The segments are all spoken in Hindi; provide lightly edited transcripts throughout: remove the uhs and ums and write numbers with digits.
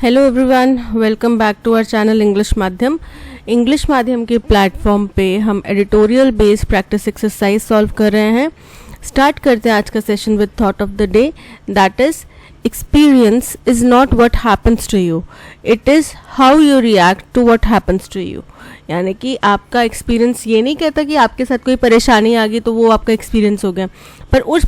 Hello everyone, welcome back to our channel English Madhyam के प्लेटफॉर्म पे हम editorial based practice exercise solve कर रहे हैं। स्टार्ट करते हैं आज का session with thought of the day, that is experience is not what happens to you, it is how you react to what happens to you. यानी कि आपका एक्सपीरियंस ये नहीं कहता कि आपके साथ कोई परेशानी आ गई तो वो आपका एक्सपीरियंस हो गया, पर उस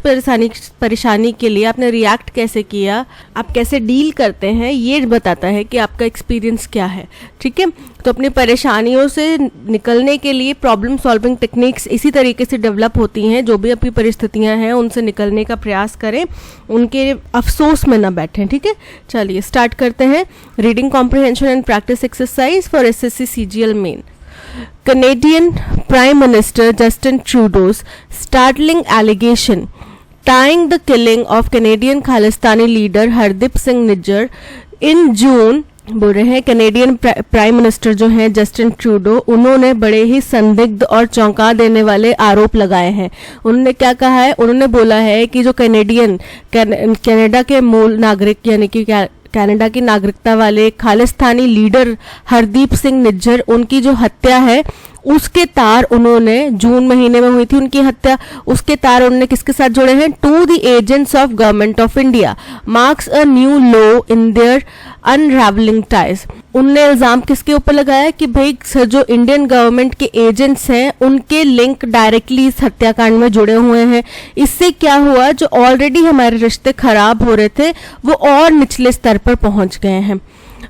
परेशानी के लिए आपने रिएक्ट कैसे किया, आप कैसे डील करते हैं, ये बताता है कि आपका एक्सपीरियंस क्या है। ठीक है, तो अपनी परेशानियों से निकलने के लिए प्रॉब्लम सॉल्विंग टेक्निक्स इसी तरीके से डेवलप होती हैं। जो भी आपकी परिस्थितियां हैं उनसे निकलने का प्रयास करें, उनके अफसोस में ना बैठें। ठीक है, चलिए स्टार्ट करते हैं। Reading comprehension and practice exercise for SSC CGL main. Canadian Prime Minister Justin Trudeau's startling allegation tying the killing of Canadian Khalistani leader Hardeep Singh Nijjar in June, बोल रहे हैं कैनेडियन प्राइम मिनिस्टर जो हैं जस्टिन ट्रूडो, उन्होंने बड़े ही संदिग्ध और चौंका देने वाले आरोप लगाए हैं। उन्होंने क्या कहा है? उन्होंने बोला है कि जो कनाडा के मूल नागरिक यानी कि कनाडा की नागरिकता वाले खालिस्तानी लीडर हरदीप सिंह निज्जर, उनकी जो हत्या है उसके तार उन्होंने जून महीने में हुई थी उनकी हत्या, उसके तार उन्होंने किसके साथ जोड़े हैं? To the agents of government of India marks a new low in their unravelling ties. उनने इल्जाम किसके ऊपर लगाया कि भाई जो इंडियन गवर्नमेंट के एजेंट्स हैं उनके लिंक डायरेक्टली इस हत्याकांड में जुड़े हुए हैं। इससे क्या हुआ, जो ऑलरेडी हमारे रिश्ते खराब हो रहे थे वो और निचले स्तर पर पहुंच गए हैं।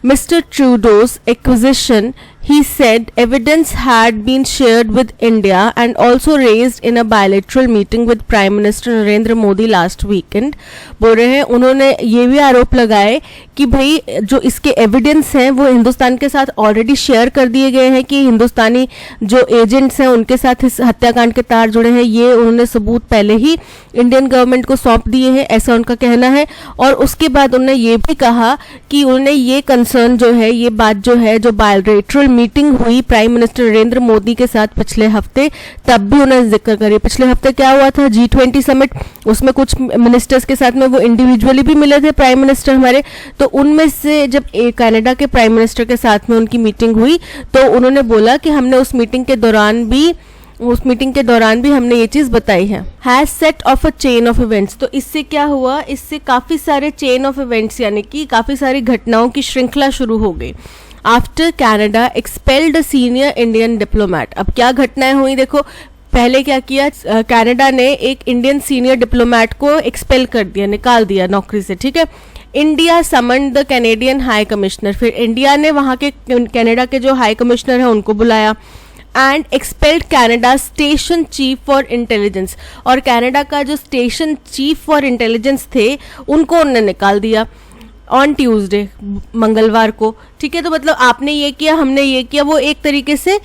Mr. Trudeau's acquisition, he said, evidence had been shared with India and also raised in a bilateral meeting with Prime Minister Narendra Modi last weekend। बोल रहे हैं, उन्होंने ये भी आरोप लगाए कि भाई जो इसके एविडेंस हैं वो हिंदुस्तान के साथ ऑलरेडी शेयर कर दिए गए हैं कि हिंदुस्तानी जो एजेंट्स हैं उनके साथ इस हत्याकांड के तार जुड़े हैं। ये उन्होंने सबूत पहले ही इंडियन गवर्नमेंट को सौंप दिए हैं, ऐसा उनका कहना है। और उसके बाद उन्होंने ये भी कहा कि उन्होंने ये कंसर्न जो है, ये बात जो है, जो बायलैटरल मीटिंग हुई प्राइम मिनिस्टर नरेंद्र मोदी के साथ पिछले हफ्ते, तब भी उन्होंने जिक्र करी। पिछले हफ्ते क्या हुआ था? G20 समिट, उसमें कुछ मिनिस्टर्स के साथ में वो इंडिविजुअली भी मिले थे प्राइम मिनिस्टर हमारे, तो उनमें से जब कनाडा के प्राइम मिनिस्टर के साथ में उनकी मीटिंग हुई तो उन्होंने बोला कि हमने उस मीटिंग के दौरान भी हमने ये चीज बताई है। Has set of a chain of events. तो इससे क्या हुआ? इससे काफी सारे चेन ऑफ इवेंट्स यानी कि काफी सारी घटनाओं की श्रृंखला शुरू हो गई। After Canada expelled senior Indian diplomat. अब क्या घटनाएं हुई देखो। पहले क्या किया, कनाडा ने एक इंडियन सीनियर डिप्लोमेट को एक्सपेल कर दिया, निकाल दिया नौकरी से। ठीक है, India summoned the Canadian high commissioner. फिर इंडिया ने वहां के कनाडा के जो हाई कमिश्नर है उनको बुलाया। And expelled Canada station chief for intelligence. और कनाडा का जो स्टेशन चीफ फॉर इंटेलिजेंस थे उनको उन्होंने निकाल दिया ऑन ट्यूसडे, मंगलवार को। ठीक है, तो मतलब आपने ये किया, हमने ये किया, वो एक तरीके से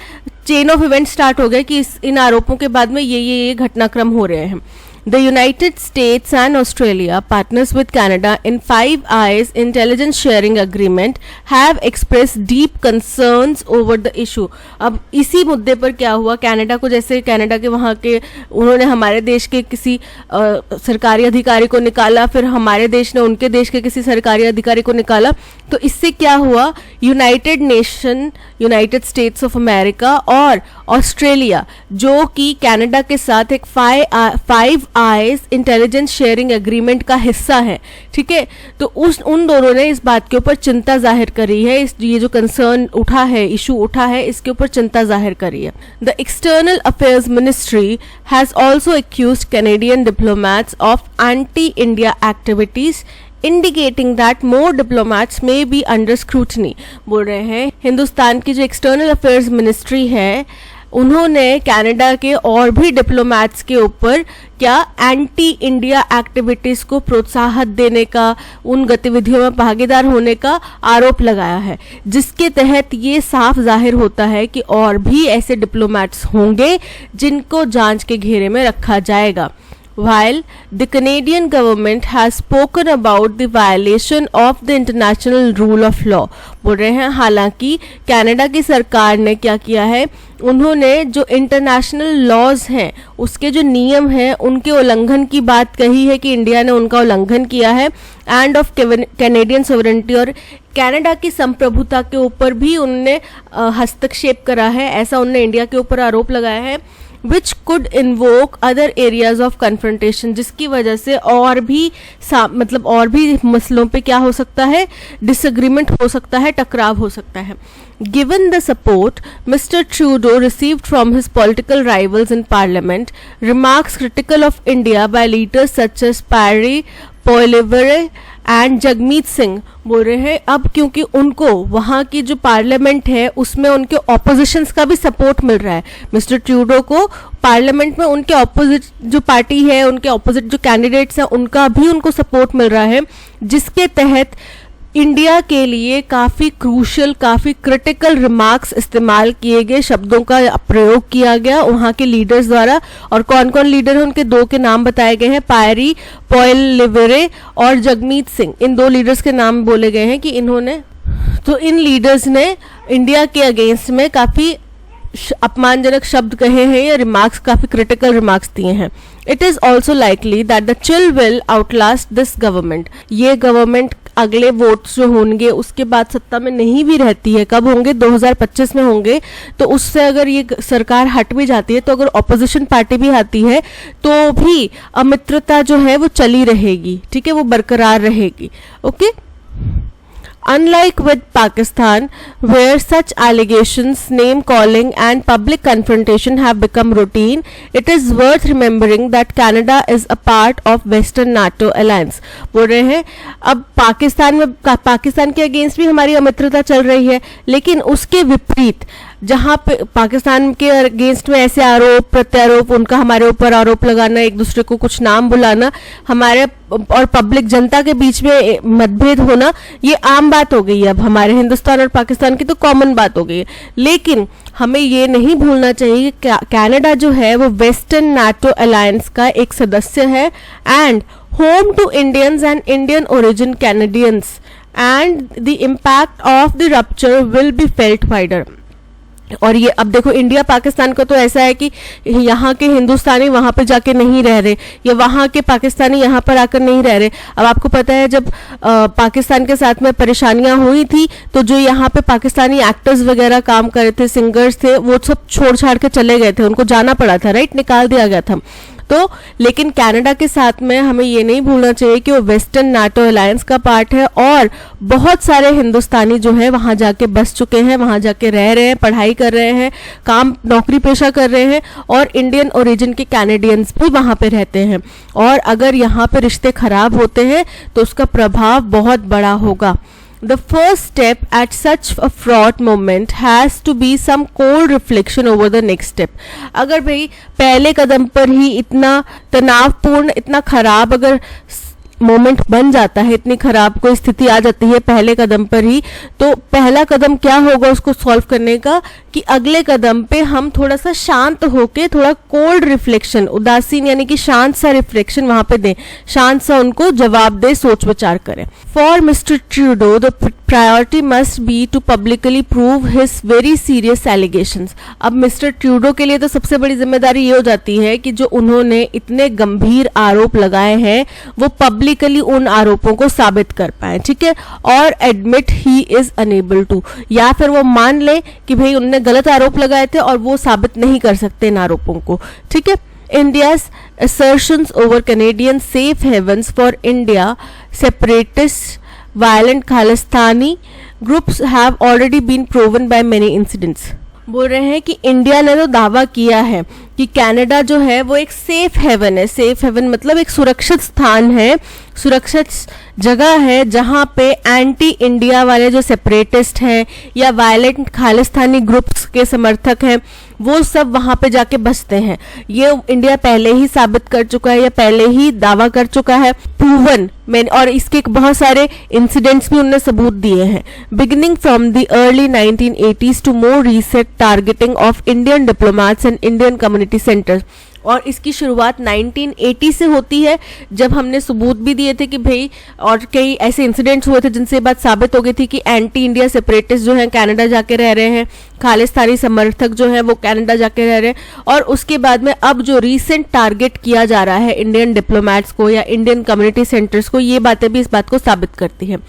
चेन ऑफ इवेंट स्टार्ट हो गया कि इन आरोपों के बाद में ये घटनाक्रम हो रहे हैं। The United States and Australia, partners with Canada in Five Eyes intelligence sharing agreement, have expressed deep concerns over the issue। अब इसी मुद्दे पर क्या हुआ, कनाडा को, जैसे कनाडा के वहाँ के उन्होंने हमारे देश के किसी सरकारी अधिकारी को निकाला, फिर हमारे देश ने उनके देश के किसी सरकारी अधिकारी को निकाला, तो इससे क्या हुआ, यूनाइटेड स्टेट्स ऑफ अमेरिका और ऑस्ट्रेलिया जो कि कनाडा के साथ एक five I's intelligence sharing agreement का हिस्सा है। ठीक है, तो उन दोनों ने इस बात के ऊपर चिंता जाहिर करी है। ये जो कंसर्न उठा है, इशू उठा है, इसके ऊपर चिंता जाहिर करी है। The external affairs ministry has also accused Canadian diplomats of anti India activities indicating that more diplomats may be under scrutiny। बोल रहे हैं हिंदुस्तान की जो एक्सटर्नल अफेयर्स मिनिस्ट्री है उन्होंने कनाडा के और भी डिप्लोमैट्स के ऊपर क्या एंटी इंडिया एक्टिविटीज को प्रोत्साहन देने का, उन गतिविधियों में भागीदार होने का आरोप लगाया है, जिसके तहत ये साफ जाहिर होता है कि और भी ऐसे डिप्लोमैट्स होंगे जिनको जांच के घेरे में रखा जाएगा। while the Canadian government has spoken about the violation of the international rule of law। बोल रहे हैं हालांकि कनाडा की सरकार ने क्या किया है, उन्होंने जो इंटरनेशनल लॉज हैं उसके जो नियम हैं उनके उल्लंघन की बात कही है कि इंडिया ने उनका उल्लंघन किया है, एंड ऑफ कैनेडियन सोवरेनिटी, और कनाडा की संप्रभुता के ऊपर भी उन्होंने हस्तक्षेप करा है, ऐसा उन्होंने इंडिया के ऊपर आरोप लगाया है। Which could invoke other areas of confrontation, जिसकी वजह से और भी और भी मसलों पे क्या हो सकता है, डिसएग्रीमेंट हो सकता है, टकराव हो सकता है। Given the support Mr. Trudeau received from his political rivals in Parliament, remarks critical of India by leaders such as Parry, Poilievre and Jagmeet Singh बोल रहे हैं अब क्योंकि उनको वहाँ की जो पार्लियामेंट है उसमें उनके ऑपोजिशंस का भी सपोर्ट मिल रहा है। मिस्टर ट्रूडो को पार्लियामेंट में उनके ऑपोजिट जो पार्टी है, उनके ऑपोजिट जो कैंडिडेट्स हैं, उनका भी उनको सपोर्ट मिल रहा है, जिसके तहत इंडिया के लिए काफ़ी क्रूशल, काफ़ी क्रिटिकल रिमार्क्स इस्तेमाल किए गए, शब्दों का प्रयोग किया गया वहाँ के लीडर्स द्वारा। और कौन कौन लीडर हैं, उनके दो के नाम बताए गए हैं, पायरी पॉइलवेरे और जगमीत सिंह। इन दो लीडर्स के नाम बोले गए हैं कि इन्होंने, तो इन लीडर्स ने इंडिया के अगेंस्ट में काफ़ी अपमानजनक शब्द कहे हैं या रिमार्क्स, काफ़ी क्रिटिकल रिमार्क्स दिए हैं। It is also likely that the chill will Outlast this government, ये गवर्नमेंट अगले वोट्स जो होंगे उसके बाद सत्ता में नहीं भी रहती है, कब होंगे, 2025 में होंगे, तो उससे अगर ये सरकार हट भी जाती है, तो अगर ऑपोजिशन पार्टी भी आती है तो भी अमित्रता जो है वो चली रहेगी, ठीक है, वो बरकरार रहेगी। Okay, Unlike with Pakistan, where such allegations, name calling and public confrontation have become routine, it is worth remembering that Canada is a part of Western NATO alliance। बोल रहे हैं अब पाकिस्तान के अगेंस्ट भी हमारी अमित्रता चल रही है, लेकिन उसके विपरीत जहाँ पे पाकिस्तान के अगेंस्ट में ऐसे आरोप प्रत्यारोप, उनका हमारे ऊपर आरोप लगाना, एक दूसरे को कुछ नाम बुलाना, हमारे और पब्लिक जनता के बीच में मतभेद होना, ये आम बात हो गई है। अब हमारे हिंदुस्तान और पाकिस्तान की तो कॉमन बात हो गई है। लेकिन हमें ये नहीं भूलना चाहिए कि कनाडा जो है वो वेस्टर्न नाटो अलायंस का एक सदस्य है, and home to Indians and Indian origin Canadians, and the impact of the rupture will be felt wider. और ये अब देखो, इंडिया पाकिस्तान का तो ऐसा है कि यहाँ के हिंदुस्तानी वहाँ पे जाके नहीं रह रहे, या वहाँ के पाकिस्तानी यहाँ पर आकर नहीं रह रहे। अब आपको पता है जब पाकिस्तान के साथ में परेशानियाँ हुई थी, तो जो यहाँ पे पाकिस्तानी एक्टर्स वगैरह काम कर रहे थे, सिंगर्स थे, वो सब छोड़ छाड़ के चले गए थे, उनको जाना पड़ा था, राइट, निकाल दिया गया था। तो लेकिन कनाडा के साथ में हमें ये नहीं भूलना चाहिए कि वो वेस्टर्न नाटो अलायंस का पार्ट है, और बहुत सारे हिंदुस्तानी जो है वहाँ जाके बस चुके हैं, वहाँ जाके रह रहे हैं, पढ़ाई कर रहे हैं, काम नौकरी पेशा कर रहे हैं, और इंडियन ओरिजिन के कैनेडियंस भी वहाँ पे रहते हैं। और अगर यहाँ पे रिश्ते खराब होते हैं तो उसका प्रभाव बहुत बड़ा होगा। The first step at such a fraught moment has to be some cold reflection over the next step। अगर भाई पहले कदम पर ही इतना तनावपूर्ण, इतना खराब अगर मोमेंट बन जाता है, इतनी खराब कोई स्थिति आ जाती है पहले कदम पर ही, तो पहला कदम क्या होगा उसको सॉल्व करने का, कि अगले कदम पे हम थोड़ा सा शांत होके, थोड़ा कोल्ड रिफ्लेक्शन, उदासीन यानी कि शांत सा रिफ्लेक्शन वहां पे दें, शांत सा उनको जवाब दे, सोच विचार करें। For mister Trudeau the priority must be to publicly prove his very serious allegations. अब मिस्टर ट्रूडो के लिए तो सबसे बड़ी जिम्मेदारी ये हो जाती है कि जो उन्होंने इतने गंभीर आरोप लगाए हैं वो पब्लिकली उन आरोपों को साबित कर पाए, ठीक है, और admit he is unable to, या फिर वो मान ले कि भाई उन्होंने गलत आरोप लगाए थे और वो साबित नहीं कर सकते इन आरोपों को, ठीक है। India's assertions over Canadian safe havens for India separatist violent Khalistani groups have already been proven by many incidents। बोल रहे हैं कि इंडिया ने तो दावा किया है कि कनाडा जो है वो एक सेफ हेवन है। सेफ हेवन मतलब एक सुरक्षित स्थान है, सुरक्षित जगह है जहाँ पे एंटी इंडिया वाले जो सेपरेटिस्ट हैं या वायलेंट खालिस्तानी ग्रुप्स के समर्थक हैं वो सब वहाँ पे जाके बसते हैं। ये इंडिया पहले ही साबित कर चुका है या पहले ही दावा कर चुका है, प्रूवन मैंने, और इसके बहुत सारे इंसिडेंट्स भी उन्होंने सबूत दिए हैं। Beginning from the early 1980s to more recent targeting of Indian diplomats and Indian community centres. और इसकी शुरुआत 1980 से होती है, जब हमने सबूत भी दिए थे कि भाई, और कई ऐसे इंसिडेंट्स हुए थे जिनसे बात साबित हो गई थी कि एंटी इंडिया सेपरेटिस्ट जो हैं कनाडा जाके रह रहे हैं, खालिस्तानी समर्थक जो हैं वो कनाडा जाके रह रहे हैं। और उसके बाद में अब जो रीसेंट टारगेट किया जा रहा है इंडियन डिप्लोमेट्स को या इंडियन कम्युनिटी सेंटर्स को, ये बातें भी इस बात को साबित करती हैं।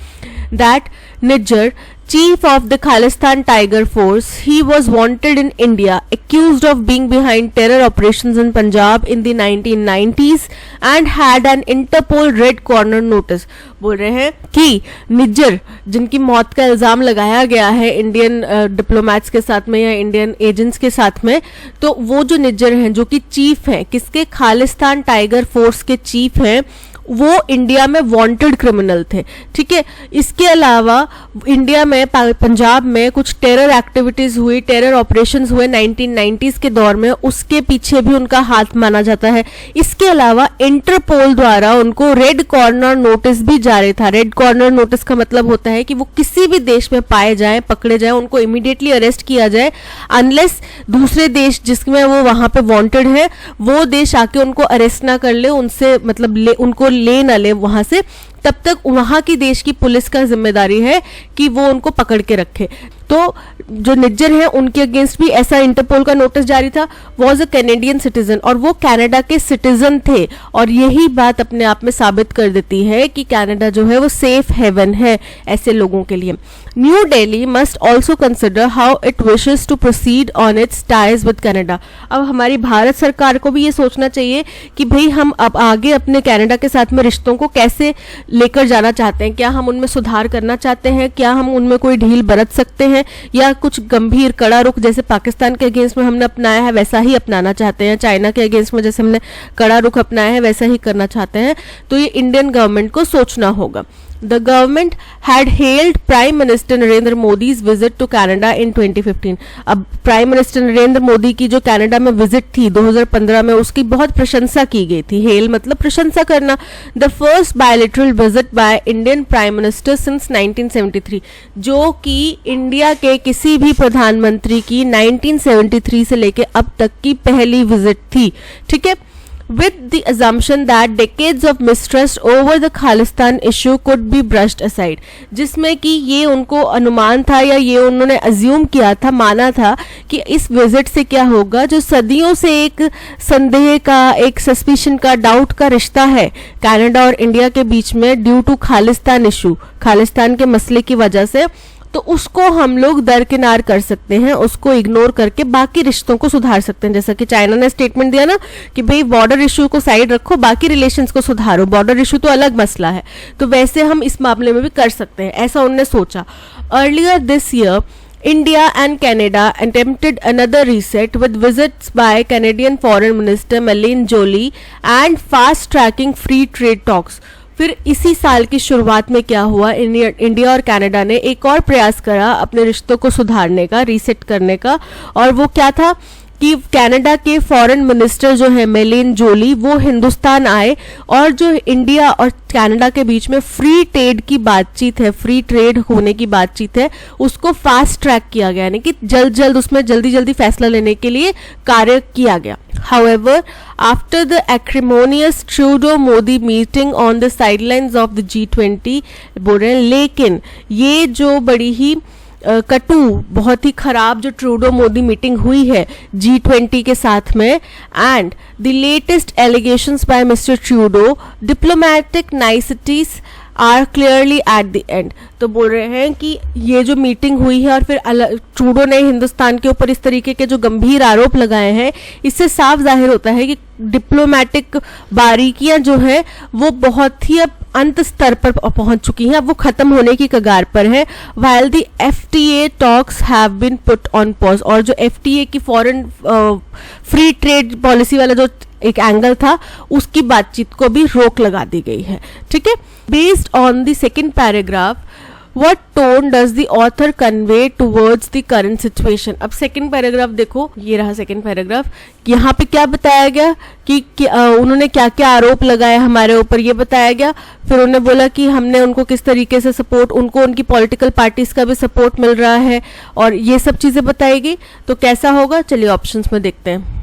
That Nijjar, chief of the Khalistan Tiger Force, he was wanted in India, accused of being behind terror operations in Punjab in the 1990s and had an Interpol Red Corner notice। बोल रहे हैं कि निज्जर, जिनकी मौत का इल्ज़ाम लगाया गया है इंडियन डिप्लोमेट्स के साथ में या इंडियन एजेंट्स के साथ में, तो वो जो निज्जर हैं जो कि चीफ हैं, किसके, खालिस्तान टाइगर फोर्स के चीफ हैं, वो इंडिया में वांटेड क्रिमिनल थे। ठीक है, इसके अलावा इंडिया में पंजाब में कुछ टेरर एक्टिविटीज हुई, टेरर ऑपरेशंस हुए 1990s के दौर में, उसके पीछे भी उनका हाथ माना जाता है। इसके अलावा इंटरपोल द्वारा उनको रेड कॉर्नर नोटिस भी जारी था। रेड कॉर्नर नोटिस का मतलब होता है कि वो किसी भी देश में पाए जाएं, पकड़े जाएं, उनको इमीडिएटली अरेस्ट किया जाए, अनलेस दूसरे देश जिसमें वो वहां पे वांटेड है वो देश आके उनको अरेस्ट ना कर ले, उनसे मतलब उनको ले ना ले वहां से, तब तक वहां की देश की पुलिस का जिम्मेदारी है कि वो उनको पकड़ के रखे। तो जो निज्जर हैं उनके अगेंस्ट भी ऐसा इंटरपोल का नोटिस जारी था। वॉज अ कैनेडियन सिटीजन, और वो कनाडा के सिटीजन थे, और यही बात अपने आप में साबित कर देती है कि कनाडा जो है वो सेफ हेवन है ऐसे लोगों के लिए। New Delhi must also consider how it wishes to proceed on its ties with Canada. अब हमारी भारत सरकार को भी ये सोचना चाहिए कि भाई हम अब आगे अपने कनाडा के साथ में रिश्तों को कैसे लेकर जाना चाहते हैं। क्या हम उनमें सुधार करना चाहते हैं, क्या हम उनमें कोई ढील बरत सकते हैं, या कुछ गंभीर कड़ा रुख जैसे पाकिस्तान के अगेंस्ट में हमने अपनाया है वैसा ही अपनाना चाहते हैं, चाइना के अगेंस्ट में जैसे हमने कड़ा रुख अपनाया है वैसा ही करना चाहते हैं। तो ये इंडियन गवर्नमेंट को सोचना होगा। The government had hailed Prime Minister Narendra मोदी's visit to Canada in 2015। अब प्राइम मिनिस्टर नरेंद्र मोदी की जो कनाडा में विजिट थी 2015 में, उसकी बहुत प्रशंसा की गई थी। हेल मतलब प्रशंसा करना। The first bilateral visit by Indian prime minister since 1973, जो कि इंडिया के किसी भी प्रधानमंत्री की 1973 से लेके अब तक की पहली विजिट थी। ठीक है, with the assumption that decades of mistrust over the Khalistan issue could be brushed aside, जिसमें कि ये उनको अनुमान था या ये उन्होंने अज्यूम किया था, माना था कि इस विजिट से क्या होगा, जो सदियों से एक संदेह का, एक सस्पिशन का, डाउट का रिश्ता है कनाडा और इंडिया के बीच में due to Khalistan issue, Khalistan के मसले की वजह से, तो उसको हम लोग दरकिनार कर सकते हैं, उसको इग्नोर करके बाकी रिश्तों को सुधार सकते हैं। जैसा कि चाइना ने स्टेटमेंट दिया ना कि भाई बॉर्डर इशू को साइड रखो, बाकी रिलेशंस को सुधारो, बॉर्डर इशू तो अलग मसला है। तो वैसे हम इस मामले में भी कर सकते हैं, ऐसा उन्होंने सोचा। Earlier this year India and Canada attempted another reset with visits by Canadian Foreign Minister Melanie Joly and fast-tracking free trade talks। फिर इसी साल की शुरुआत में क्या हुआ, इंडिया और कनाडा ने एक और प्रयास करा अपने रिश्तों को सुधारने का, रीसेट करने का, और वो क्या था कि कनाडा के फॉरेन मिनिस्टर जो है मेलिन जोली, वो हिंदुस्तान आए, और जो इंडिया और कनाडा के बीच में फ्री ट्रेड की बातचीत है, फ्री ट्रेड होने की बातचीत है, उसको फास्ट ट्रैक किया गया, यानी कि जल्द उसमें जल्दी फैसला लेने के लिए कार्य किया गया। However, after the acrimonious Trudeau-Modi meeting on the sidelines of the G20, बोल रहे हैं, लेकिन ये जो बड़ी ही कटु, बहुत ही खराब जो ट्रूडो मोदी मीटिंग हुई है G20 के साथ में, and the latest allegations by mister Trudeau, diplomatic niceties are clearly at the end. तो बोल रहे हैं कि ये जो मीटिंग हुई है और फिर ट्रूडो ने हिंदुस्तान के ऊपर इस तरीके के जो गंभीर आरोप लगाए हैं, इससे साफ जाहिर होता है कि डिप्लोमेटिक बारीकियां जो है वो बहुत ही अब अंत स्तर पर पहुंच चुकी हैं, अब वो खत्म होने की कगार पर है। while the FTA talks have been put on pause, और जो FTA की फॉरेन फ्री ट्रेड पॉलिसी वाला जो एक एंगल था, उसकी बातचीत को भी रोक लगा दी गई है। ठीक है, based on the second paragraph, What tone does the author convey towards the current situation? अब सेकंड पैराग्राफ देखो, ये रहा सेकंड पैराग्राफ। यहाँ पे क्या बताया गया कि उन्होंने क्या क्या आरोप लगाए हमारे ऊपर, ये बताया गया। फिर उन्होंने बोला कि हमने उनको किस तरीके से सपोर्ट, उनको उनकी पॉलिटिकल पार्टीज का भी सपोर्ट मिल रहा है, और ये सब चीजें बताई गई। तो कैसा होगा, चलिए ऑप्शंस में देखते हैं।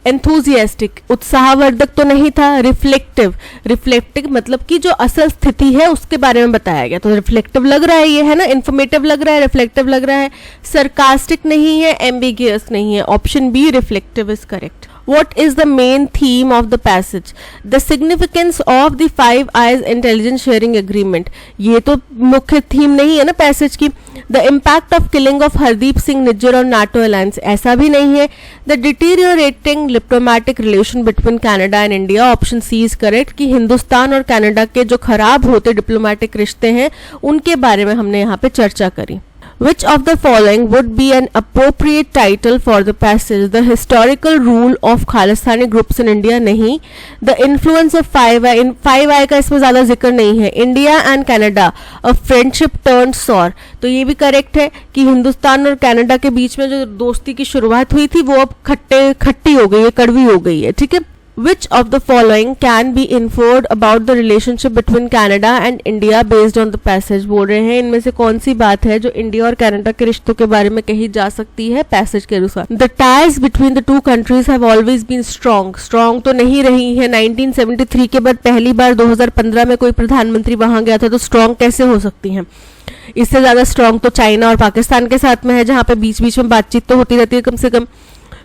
एंथुजियास्टिक उत्साहवर्धक तो नहीं था, रिफ्लेक्टिव रिफ्लेक्टिव मतलब कि जो असल स्थिति है उसके बारे में बताया गया, तो रिफ्लेक्टिव लग रहा है ये, है ना, इन्फॉर्मेटिव लग रहा है, रिफ्लेक्टिव लग रहा है, सरकास्टिक नहीं है, एम्बिगियस नहीं है, option B reflective is correct. What is the main theme of the passage? The significance of the Five Eyes Intelligence Sharing Agreement. ये तो मुख्य थीम नहीं है ना पैसेज की। The impact of killing of Hardeep Singh Nijjar और NATO alliance, ऐसा भी नहीं है। The deteriorating diplomatic relation between Canada and India, option C is correct, कि हिंदुस्तान और कनाडा के जो खराब होते डिप्लोमेटिक रिश्ते हैं उनके बारे में हमने यहाँ पे चर्चा करी। Which of the following would be an appropriate title for the passage? The historical rule of Khalistani groups in India, नहीं। The influence of Five Eye का इसमें ज़्यादा जिक्र नहीं है। India and Canada, a friendship turned sour, तो ये भी करेक्ट है कि हिंदुस्तान और कनाडा के बीच में जो दोस्ती की शुरुआत हुई थी वो अब खट्टी हो गई है, कड़वी हो गई है, ठीक है। Which of the following can be inferred about the relationship between Canada and India based on the passage? बोल रहे हैं इनमें से कौन सी बात है जो इंडिया और कनाडा के रिश्तों के बारे में कही जा सकती है पैसेज के अनुसार। The ties between the two countries have always been strong. Strong तो नहीं रही है, 1973 के बाद पहली बार 2015 में कोई प्रधानमंत्री वहां गया था, तो स्ट्रॉन्ग कैसे हो सकती हैं। इससे ज्यादा स्ट्रॉन्ग तो चाइना और पाकिस्तान के साथ में है, जहां पे बीच बीच में बातचीत तो होती रहती है कम से कम।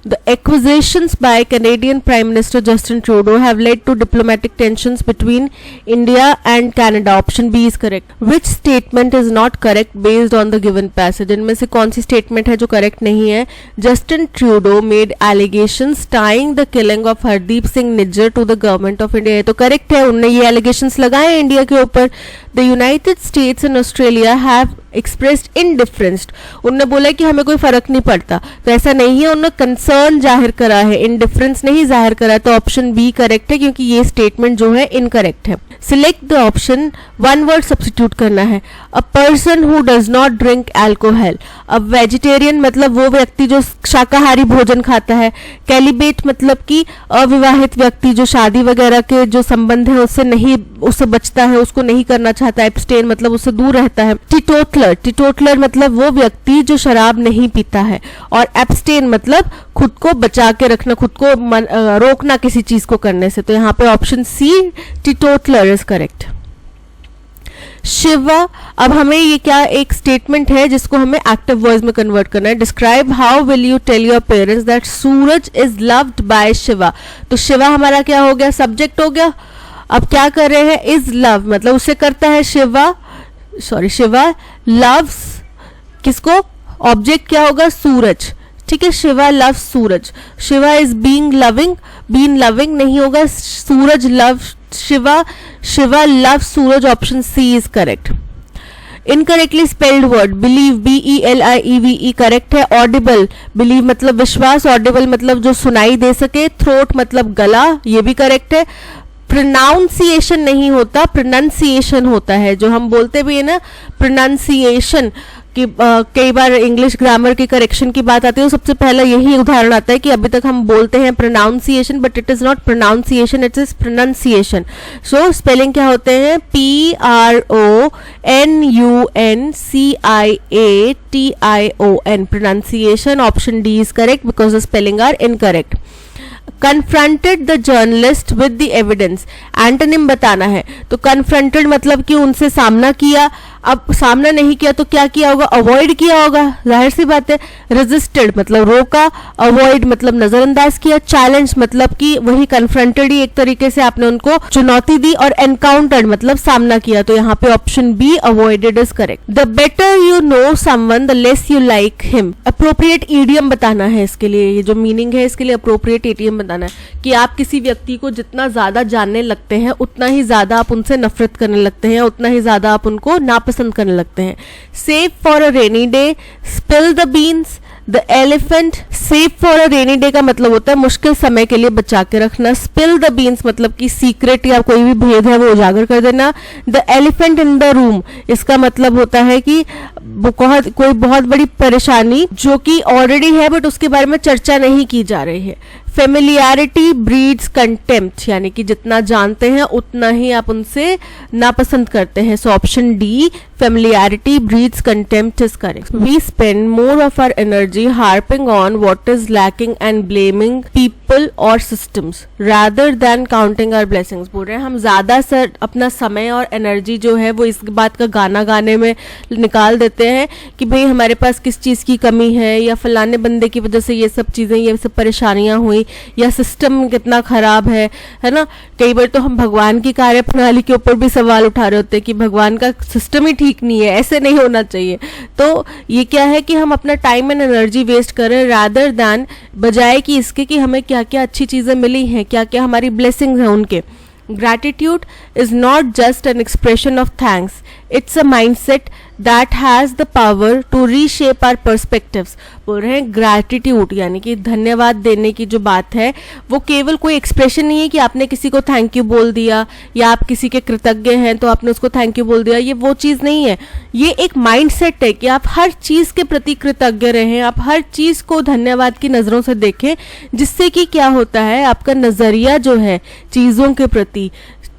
The accusations by Canadian Prime Minister Justin Trudeau have led to diplomatic tensions between India and Canada. Option B is correct. Which statement is not correct based on the given passage? इनमें से कौन सी statement है जो correct नहीं है? Justin Trudeau made allegations tying the killing of Hardeep Singh Nijjar to the government of India. ये तो correct है, उनने ये allegations लगाए इंडिया के ऊपर। The United States and Australia have expressed indifference. उन्होंने बोला कि हमें कोई फर्क नहीं पड़ता, तो ऐसा नहीं है, उन्होंने कंसर्न जाहिर करा है, इंडिफरेंस नहीं जाहिर करा, तो ऑप्शन बी करेक्ट है क्योंकि ये स्टेटमेंट जो है इनकरेक्ट है। Select the option, one word substitute करना है। A person who does not drink alcohol. अब वेजिटेरियन मतलब वो व्यक्ति जो शाकाहारी भोजन खाता है। कैलिबेट मतलब कि अविवाहित व्यक्ति जो शादी वगैरह के जो संबंध है उससे बचता है, उसको नहीं करना चाहता। एब्सटेन मतलब उससे दूर रहता है। टिटोटलर मतलब वो व्यक्ति जो शराब नहीं पीता है। और एब्सटेन मतलब खुद को बचा के रखना, खुद को रोकना किसी चीज को करने से, तो यहाँ पे option C teetotaller is correct. Shiva, अब हमें ये क्या एक स्टेटमेंट है जिसको हमें एक्टिव वॉइस में कन्वर्ट करना है। Describe how will you tell your parents that Suraj is loved by Shiva. तो शिवा हमारा क्या हो गया, सब्जेक्ट हो गया। अब क्या कर रहे हैं, इज लव मतलब उसे करता है शिवा लव्स किसको, ऑब्जेक्ट क्या होगा, सूरज, ठीक है। Shiva loves Suraj, Shiva is being loving नहीं होगा, Suraj love Shiva love Suraj, option C is correct. Incorrectly spelled word believe, BELIEVE correct है। ऑडिबल, बिलीव मतलब विश्वास, ऑडिबल मतलब जो सुनाई दे सके। थ्रोट मतलब गला, ये भी करेक्ट है। प्रोनाउंसिएशन नहीं होता, प्रोनाउंसिएशन होता है, जो हम बोलते भी है ना प्रोनाउंसिएशन कि कई बार इंग्लिश ग्रामर की करेक्शन की बात आती है, तो सबसे पहला यही उदाहरण आता है कि अभी तक हम बोलते हैं pronunciation, but it is not pronunciation, it is pronunciation. So spelling क्या होते हैं, PRONUNCIATION, pronunciation. Option D is correct because the spelling are incorrect. Confronted the journalist with the evidence, antonym बताना है, तो कन्फ्रंटेड मतलब कि उनसे सामना किया। अब सामना नहीं किया तो क्या किया होगा, अवॉइड किया होगा, जाहिर सी बात है। रेजिस्टेड मतलब रोका, अवॉइड मतलब नजरअंदाज किया, चैलेंज मतलब कि वही कन्फ्रंटेड ही एक तरीके से आपने उनको चुनौती दी, और एनकाउंटर्ड मतलब सामना किया, तो यहाँ पे option be avoided is correct. The better you know someone the less you like him, appropriate idiom बताना है इसके लिए, ये जो मीनिंग है इसके लिए अप्रोप्रिएट ईडियम बताना है कि आप किसी व्यक्ति को जितना ज्यादा जानने लगते हैं उतना ही ज्यादा आप उनसे नफरत करने लगते हैं, उतना ही ज्यादा आप उनको नापसंद करने लगते हैं। Save for a rainy day, spill the beans, the elephant. Save for a rainy day का मतलब होता है मुश्किल समय के लिए बचा के रखना। स्पिल द बीन्स मतलब कि सीक्रेट या कोई भी भेद है वो उजागर कर देना। The elephant in the room, इसका मतलब होता है कि कोई बहुत बड़ी परेशानी जो कि ऑलरेडी है बट उसके बारे में चर्चा नहीं की जा रही है। फेमिलियरिटी ब्रीड्स कंटेम्प्ट, यानी कि जितना जानते हैं उतना ही आप उनसे नापसंद करते हैं। So option D familiarity breeds contempt is correct. We spend more of our energy harping on what is lacking and blaming people or systems rather than counting our blessings. बोल रहे हैं हम ज़्यादा सर अपना समय और एनर्जी जो है वो इस बात का गाना गाने में निकाल देते हैं कि भाई हमारे पास किस चीज़ की कमी है, या फलाने बंदे की वजह से ये सब चीज़ें, ये सब परेशानियां हुई, या सिस्टम कितना ख़राब है ना. कई बार तो हम भगवान की कार्य प्रणाली के ऊपर भी सवाल उठा रहे होते हैं कि भगवान का सिस्टम ही ठीक नहीं है, ऐसे नहीं होना चाहिए. तो ये क्या है कि हम अपना टाइम एंड एनर्जी वेस्ट करें रादर दैन, बजाय कि इसके कि हमें क्या क्या अच्छी चीज़ें मिली हैं, क्या क्या हमारी ब्लेसिंग्स हैं उनके. Gratitude is not just an expression of thanks, it's a mindset that has the power to reshape our perspectives. बोल रहे हैं ग्रैटिट्यूड यानी कि धन्यवाद देने की जो बात है वो केवल कोई एक्सप्रेशन नहीं है कि आपने किसी को थैंक यू बोल दिया, या आप किसी के कृतज्ञ हैं तो आपने उसको थैंक यू बोल दिया. ये वो चीज़ नहीं है. ये एक माइंडसेट है कि आप हर चीज़ के प्रति कृतज्ञ रहें, आप हर चीज़ को धन्यवाद की नज़रों से देखें, जिससे कि क्या होता है आपका नज़रिया जो है चीज़ों के प्रति,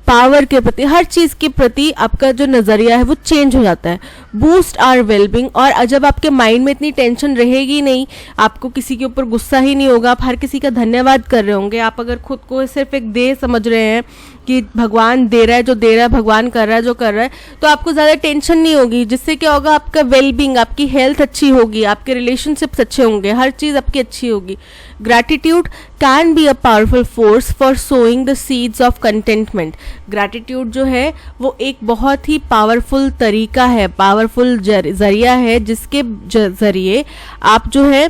पावर के प्रति, हर चीज़ के प्रति आपका जो नज़रिया है वो चेंज हो जाता है. Boost our wellbeing. और जब आपके माइंड में इतनी टेंशन रहेगी नहीं, आपको किसी के ऊपर गुस्सा ही नहीं होगा, आप हर किसी का धन्यवाद कर रहे होंगे. आप अगर खुद को सिर्फ एक देह समझ रहे हैं कि भगवान दे रहा है, जो दे रहा है भगवान कर रहा है जो कर रहा है, तो आपको ज़्यादा टेंशन नहीं होगी. जिससे क्या होगा, आपका वेलबींग, आपकी हेल्थ अच्छी होगी, आपके रिलेशनशिप्स अच्छे होंगे, हर चीज़ आपकी अच्छी होगी. Gratitude can be a powerful force for sowing the seeds of contentment. Gratitude जो है वो एक बहुत ही पावरफुल तरीका है, पावरफुल जरिया है, जिसके जरिए आप जो है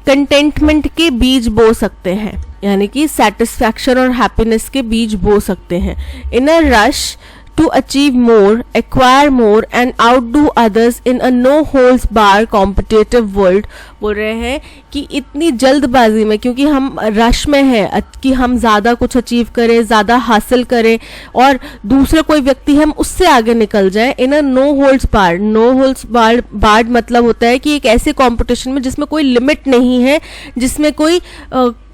कंटेंटमेंट के बीज बो सकते हैं, यानी कि सेटिस्फैक्शन और हैप्पीनेस के बीज बो सकते हैं. In a rush to achieve more, acquire more and outdo others in a no holds bar competitive world. बोल रहे हैं कि इतनी जल्दबाजी में, क्योंकि हम रश में हैं कि हम ज़्यादा कुछ अचीव करें, ज़्यादा हासिल करें और दूसरा कोई व्यक्ति हम उससे आगे निकल जाएं. In a no holds barred. No holds barred मतलब होता है कि एक ऐसे कंपटीशन में जिसमें कोई लिमिट नहीं है, जिसमें कोई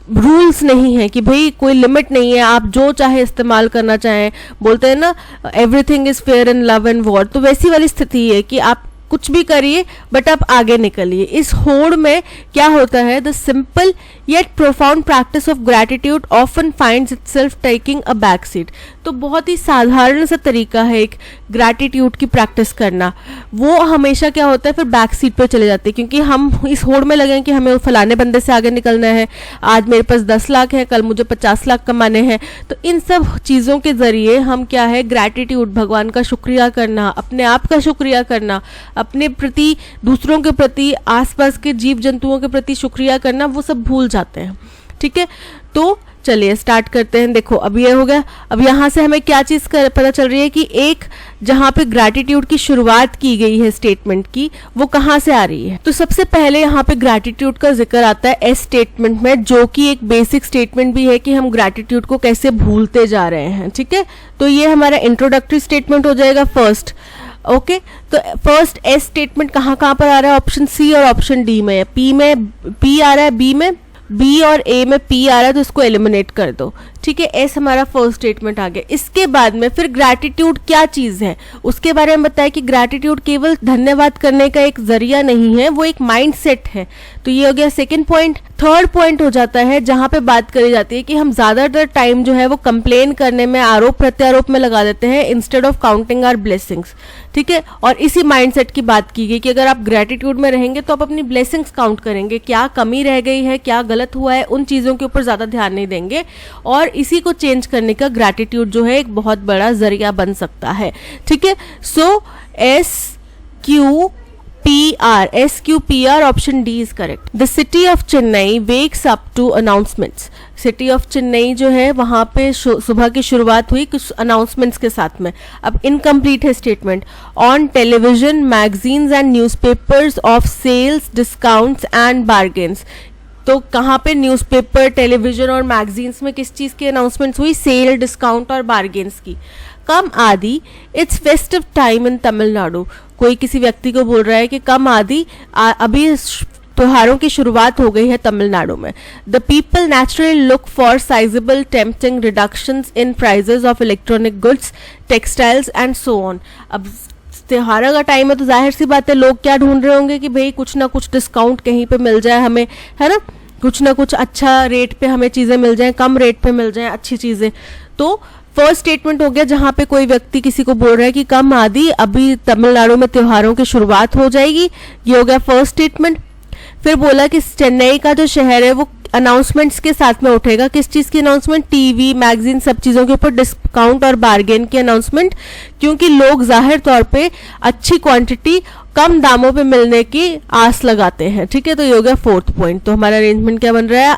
रूल्स नहीं है, कि भाई कोई लिमिट नहीं है, आप जो चाहे इस्तेमाल करना चाहें. बोलते हैं ना everything is fair in love and war. तो वैसी वाली स्थिति है कि आप कुछ भी करिए बट आप आगे निकलिए. इस होड़ में क्या होता है, the simple yet profound practice of gratitude often finds itself taking a back seat. तो बहुत ही साधारण सा तरीका है एक ग्रैटिट्यूड की प्रैक्टिस करना, वो हमेशा क्या होता है फिर बैक सीट पर चले जाते हैं, क्योंकि हम इस होड़ में लगे कि हमें फलाने बंदे से आगे निकलना है, आज मेरे पास 10 लाख है, कल मुझे 50 लाख कमाने हैं. तो इन सब चीज़ों के ज़रिए हम क्या है ग्रैटिट्यूड, भगवान का शुक्रिया करना, अपने आप का शुक्रिया करना, अपने प्रति, दूसरों के प्रति, आसपास के जीव जंतुओं के प्रति शुक्रिया करना, वो सब भूल जाते हैं. ठीक है, तो चलिए स्टार्ट करते हैं. देखो अब ये हो गया. अब यहाँ से हमें क्या चीज़ पता चल रही है कि एक जहाँ पे ग्रैटिट्यूड की शुरुआत की गई है स्टेटमेंट की, वो कहाँ से आ रही है. तो सबसे पहले यहाँ पे ग्रैटिट्यूड का जिक्र आता है एस स्टेटमेंट में, जो कि एक बेसिक स्टेटमेंट भी है कि हम ग्रैटिट्यूड को कैसे भूलते जा रहे हैं. ठीक है, तो ये हमारा इंट्रोडक्टरी स्टेटमेंट हो जाएगा फर्स्ट. ओके, तो फर्स्ट एस स्टेटमेंट कहाँ कहाँ पर आ रहा है, ऑप्शन सी और ऑप्शन डी में. पी में पी आ रहा है, बी में बी और ए में पी आ रहा है, तो इसको एलिमिनेट कर दो. ठीक है, एस हमारा फर्स्ट स्टेटमेंट आ गया. इसके बाद में फिर ग्रैटिट्यूड क्या चीज़ है उसके बारे में बताया कि ग्रैटिट्यूड केवल धन्यवाद करने का एक जरिया नहीं है, वो एक माइंडसेट है. तो ये हो गया सेकंड पॉइंट. थर्ड पॉइंट हो जाता है जहाँ पे बात करी जाती है कि हम ज़्यादातर टाइम जो है वो कंप्लेन करने में, आरोप प्रत्यारोप में लगा देते हैं instead of counting our blessings. ठीक है, और इसी माइंडसेट की बात की गई कि अगर आप ग्रैटिट्यूड में रहेंगे तो आप अपनी ब्लेसिंग्स काउंट करेंगे, क्या कमी रह गई है, क्या गलत हुआ है, उन चीज़ों के ऊपर ज़्यादा ध्यान नहीं देंगे. और इसी को चेंज करने का ग्रैटिट्यूड जो है एक बहुत बड़ा जरिया बन सकता है. ठीक है, so SQPR option D is correct. The city of Chennai wakes up to announcements. City of Chennai जो है वहाँ पे सुबह की शुरुआत हुई कुछ अनाउंसमेंट्स के साथ में. अब इनकम्प्लीट है statement. On television, magazines and newspapers of sales, discounts and bargains. तो कहाँ पे न्यूज़पेपर, टेलीविजन और मैगजीन्स में किस चीज़ की अनाउंसमेंट्स हुई, सेल, डिस्काउंट और बार्गेन्स की. कम आदि, it's festive time in Tamil Nadu. कोई किसी व्यक्ति को बोल रहा है कि कम आदि, अभी त्योहारों की शुरुआत हो गई है तमिलनाडु में. The people naturally look for sizeable tempting reductions in prices of electronic goods, textiles and so on. अब त्योहारों का टाइम है तो जाहिर सी बात है लोग क्या ढूंढ रहे होंगे कि भाई कुछ ना कुछ डिस्काउंट कहीं पे मिल जाए हमें, है ना, कुछ ना कुछ अच्छा रेट पे हमें चीज़ें मिल जाएं, कम रेट पे मिल जाएं अच्छी चीज़ें। तो फर्स्ट स्टेटमेंट हो गया जहाँ पे कोई व्यक्ति किसी को बोल रहा है कि कम आदि अभी तमिलनाडु में त्योहारों की शुरुआत हो जाएगी, ये हो गया फर्स्ट स्टेटमेंट। फिर बोला कि चेन्नई का जो शहर है वो अनाउंसमेंट्स के साथ में उठेगा, किस चीज़ की अनाउंसमेंट, टीवी मैगजीन सब चीज़ों के ऊपर डिस्काउंट और बार्गेन की अनाउंसमेंट, क्योंकि लोग जाहिर तौर पे अच्छी क्वांटिटी कम दामों पे मिलने की आस लगाते हैं। ठीक है, तो ये हो गया फोर्थ पॉइंट। तो हमारा अरेंजमेंट क्या बन रहा है,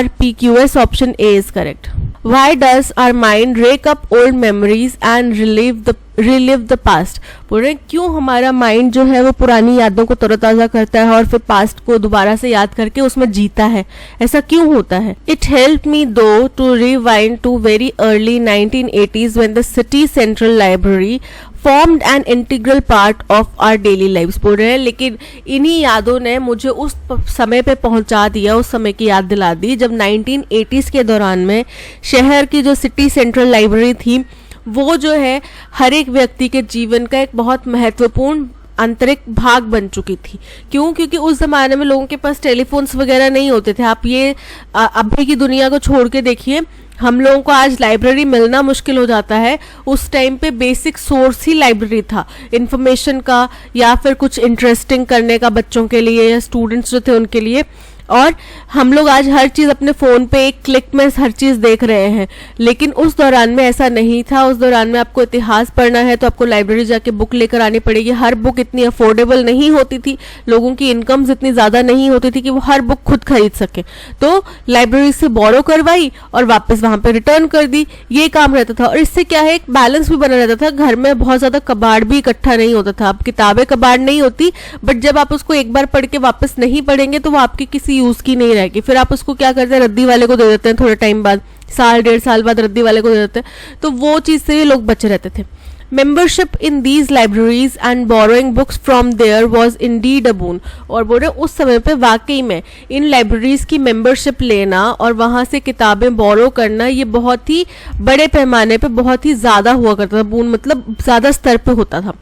RPQS option A is correct. Why does our mind rake up old memories and relive the past? बोल रहे हैं क्यों हमारा माइंड जो है वो पुरानी यादों को तरोताज़ा करता है और फिर पास्ट को दोबारा से याद करके उसमें जीता है, ऐसा क्यों होता है? It helped me though to rewind to very early 1980s when the city central library formed an integral part of our daily lives। बोल रहे हैं लेकिन इन्हीं यादों ने मुझे उस समय पे पहुंचा दिया, उस समय की याद दिला दी जब 1980s के दौरान में शहर की जो सिटी सेंट्रल लाइब्रेरी थी वो जो है हर एक व्यक्ति के जीवन का एक बहुत महत्वपूर्ण आंतरिक भाग बन चुकी थी। क्यों? क्योंकि उस ज़माने में लोगों के पास टेलीफोन्स वगैरह नहीं होते थे। आप ये अभी की दुनिया को छोड़ के देखिए, हम लोगों को आज लाइब्रेरी मिलना मुश्किल हो जाता है, उस टाइम पे बेसिक सोर्स ही लाइब्रेरी था इन्फॉर्मेशन का या फिर कुछ इंटरेस्टिंग करने का बच्चों के लिए या स्टूडेंट्स जो थे उनके लिए। और हम लोग आज हर चीज़ अपने फ़ोन पे एक क्लिक में हर चीज़ देख रहे हैं, लेकिन उस दौरान में ऐसा नहीं था। उस दौरान में आपको इतिहास पढ़ना है तो आपको लाइब्रेरी जाके बुक लेकर आनी पड़ेगी। हर बुक इतनी अफोर्डेबल नहीं होती थी, लोगों की इनकम्स इतनी ज़्यादा नहीं होती थी कि वो हर बुक खुद खरीद सके, तो लाइब्रेरी से बोरो करवाई और वापस वहाँ पे रिटर्न कर दी, ये काम रहता था। और इससे क्या है, एक बैलेंस भी बना रहता था, घर में बहुत ज़्यादा कबाड़ भी इकट्ठा नहीं होता था। अब किताबें कबाड़ नहीं होती, बट जब आप उसको एक बार पढ़ के वापस नहीं पढ़ेंगे तो वो आपकी किसी यूज की नहीं रहेगी। फिर आप उसको क्या करते हैं, रद्दी वाले को दे देते हैं, थोड़े टाइम बाद, साल डेढ़ साल बाद रद्दी वाले को दे देते हैं। तो वो चीज़ से भी लोग बचे रहते थे। Membership in these libraries and borrowing books from there was indeed a boon. और बोल रहे उस समय पे वाकई में इन लाइब्रेरीज की मेंबरशिप लेना और वहाँ से किताबें बोरो करना ये बहुत ही बड़े पैमाने पे बहुत ही ज़्यादा हुआ करता था। बून मतलब ज़्यादा स्तर पे होता था।